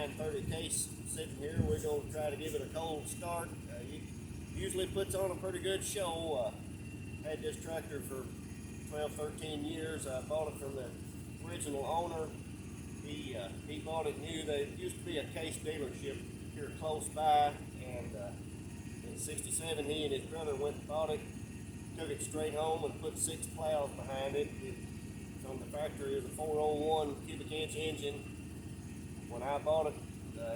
930 case sitting here. We're going to try to give it a cold start. It usually puts on a pretty good show. Had this tractor for 12, 13 years. I bought it from the original owner. He bought it new. There used to be a Case dealership here close by, and in '67 he and his brother went and bought it, took it straight home and put 6 plows behind it. From the factory is a 401 cubic inch engine. When I bought it,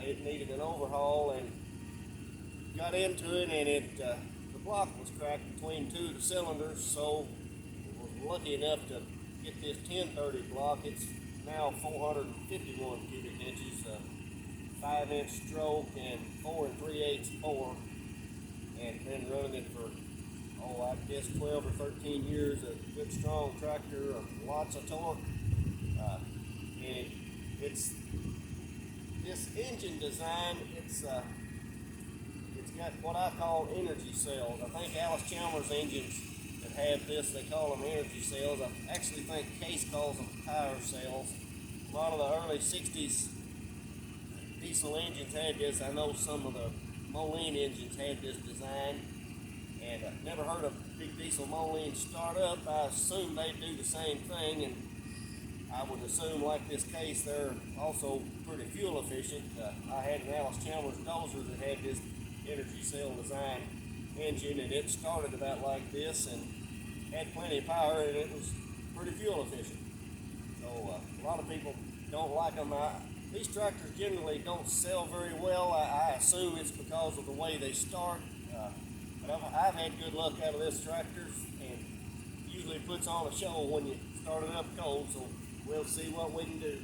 it needed an overhaul, and got into it, and the block was cracked between 2 of the cylinders, so I was lucky enough to get this 1030 block. It's now 451 cubic inches, 5-inch stroke and 4 3/8 bore, and been running it for, I guess 12 or 13 years. A good strong tractor, lots of torque, and it's this engine design. It's got what I call energy cells. I think Alice Chalmers engines that have this, they call them energy cells. I actually think Case calls them power cells. A lot of the early 60s diesel engines had this. I know some of the Moline engines had this design, and I've never heard a big diesel Moline start up. I assume they do the same thing, and I would assume, like this Case, they're also pretty fuel efficient. I had an Alice Chalmers dozer that had this energy cell design engine, and it started about like this and had plenty of power, and it was pretty fuel efficient. So a lot of people don't like them. These tractors generally don't sell very well. I assume it's because of the way they start, but I've had good luck out of this tractor, and usually puts on a show when you start it up cold, so we'll see what we can do.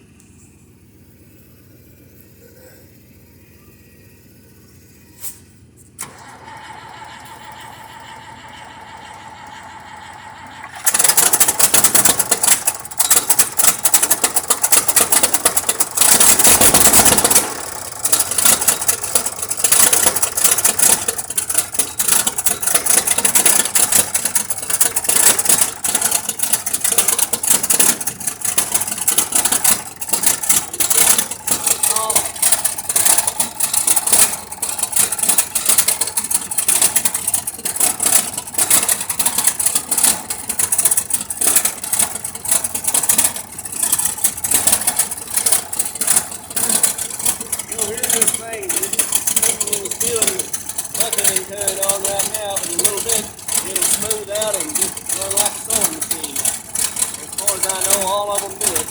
On right now, but in a little bit it'll smooth out and just run like a sewing machine. As far as I know, all of them do it.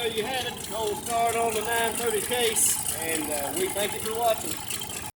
there you have it. Cold start on the 930 case, and we thank you for watching.